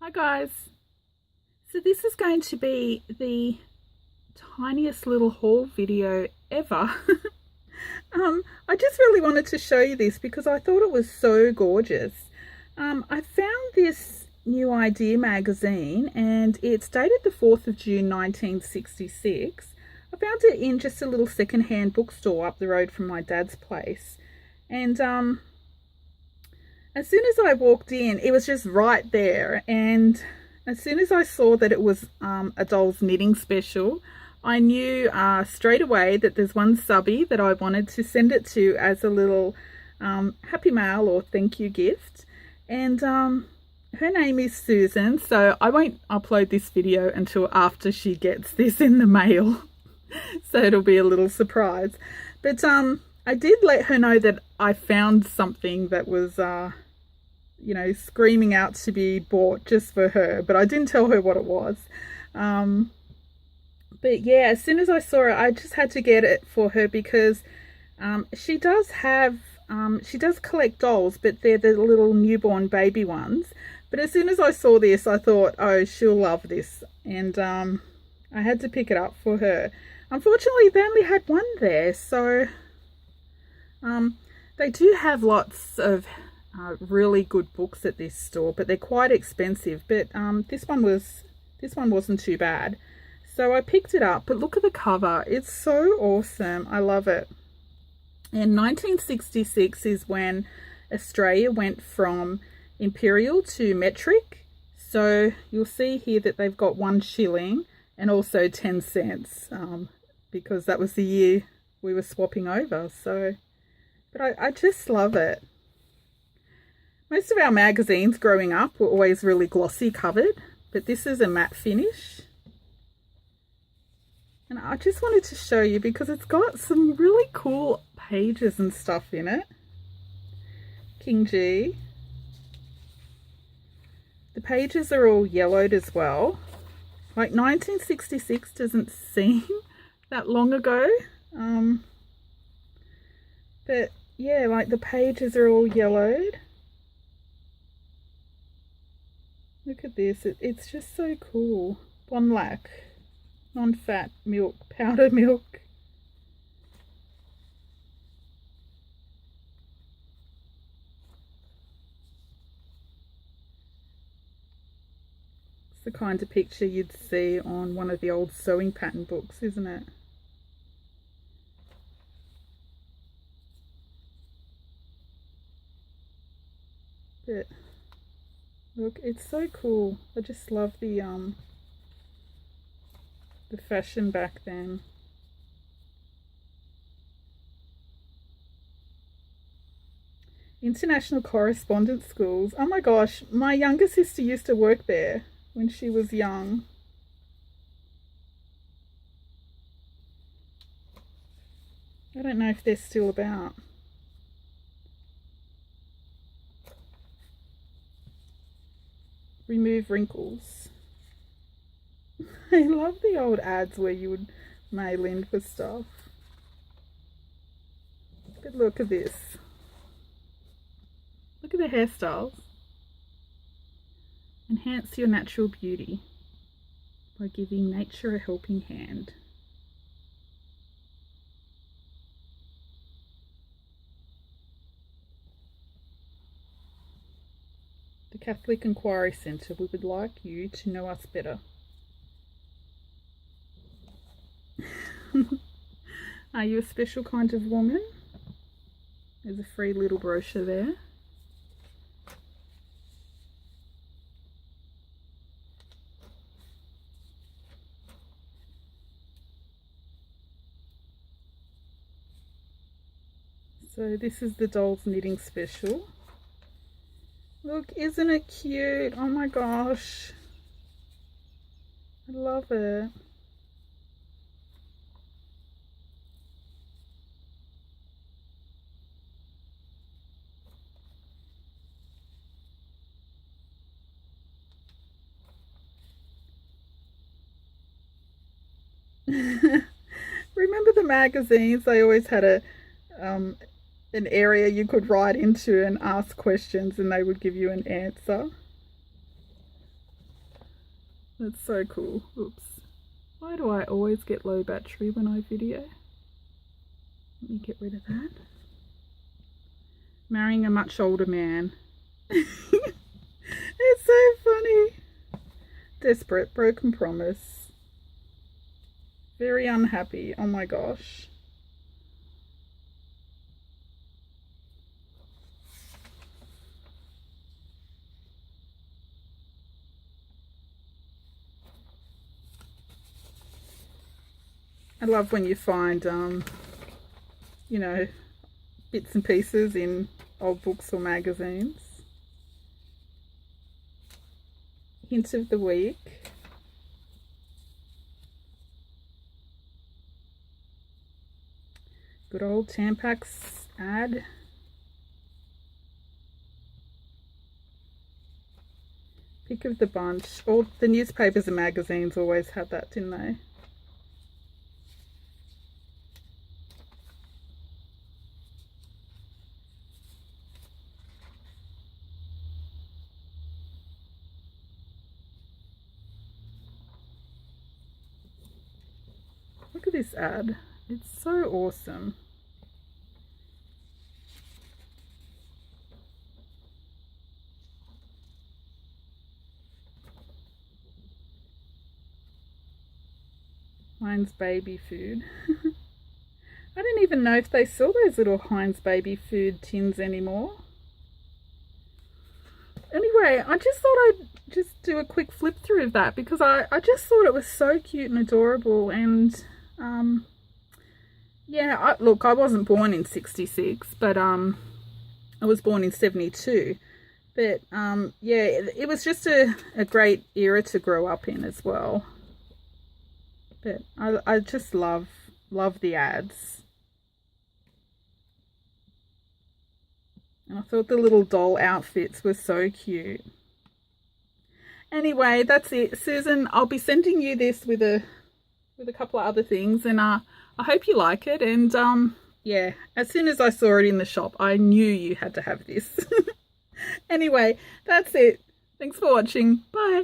Hi guys, so this is going to be the tiniest little haul video ever. I just really wanted to show you this because I thought it was so gorgeous. I found this New Idea magazine and it's dated the 4th of June 1966. I found it in just a little secondhand bookstore up the road from my dad's place, and as soon as I walked in, it was just right there. And as soon as I saw that it was a doll's knitting special, I knew straight away that there's one subby that I wanted to send it to as a little happy mail or thank you gift. And her name is Susan, so I won't upload this video until after she gets this in the mail. So it'll be a little surprise. But I did let her know that I found something that was screaming out to be bought just for her, but I didn't tell her what it was. But yeah, as soon as I saw it, I just had to get it for her because she does collect dolls, but they're the little newborn baby ones. But as soon as I saw this, I thought, oh, she'll love this, and I had to pick it up for her. Unfortunately, they only had one there, so they do have lots of really good books at this store, but they're quite expensive. But this one wasn't too bad, so I picked it up. But look at the cover, it's so awesome. I love it. And 1966 is when Australia went from imperial to metric, so you'll see here that they've got 1 shilling and also 10 cents because that was the year we were swapping over. So but I just love it. Most of our magazines growing up were always really glossy covered, but this is a matte finish. And I just wanted to show you because it's got some really cool pages and stuff in it. King G. The pages are all yellowed as well. Like 1966 doesn't seem that long ago. But yeah, like the pages are all yellowed. Look at this, it's just so cool. Bonlac, non-fat milk, powder milk. It's the kind of picture you'd see on one of the old sewing pattern books, isn't it? But look, it's so cool. I just love the fashion back then. International correspondence schools. Oh my gosh, my younger sister used to work there when she was young. I don't know if they're still about. Remove wrinkles. I love the old ads where you would mail in for stuff. But look at this. Look at the hairstyles. Enhance your natural beauty by giving nature a helping hand. The Catholic Inquiry Centre, we would like you to know us better. Are you a special kind of woman? There's a free little brochure there. So this is the dolls knitting special. Look, isn't it cute? Oh my gosh. I love it. Remember the magazines? They always had an area you could write into and ask questions and they would give you an answer. That's so cool. Oops. Why do I always get low battery when I video? Let me get rid of that. Marrying a much older man. It's so funny. Desperate, broken promise. Very unhappy. Oh my gosh. I love when you find, you know, bits and pieces in old books or magazines. Hint of the week. Good old Tampax ad. Pick of the bunch. All the newspapers and magazines always had that, didn't they? Look at this ad. It's so awesome. Heinz baby food. I didn't even know if they sell those little Heinz baby food tins anymore. Anyway, I just thought I'd just do a quick flip through of that because I just thought it was so cute and adorable. And yeah, look, I wasn't born in 66, but I was born in 72. But yeah, it was just a great era to grow up in as well. But I just love the ads. And I thought the little doll outfits were so cute. Anyway, that's it. Susan, I'll be sending you this with a couple of other things, and I hope you like it. And yeah, as soon as I saw it in the shop, I knew you had to have this. Anyway, that's it. Thanks for watching. Bye.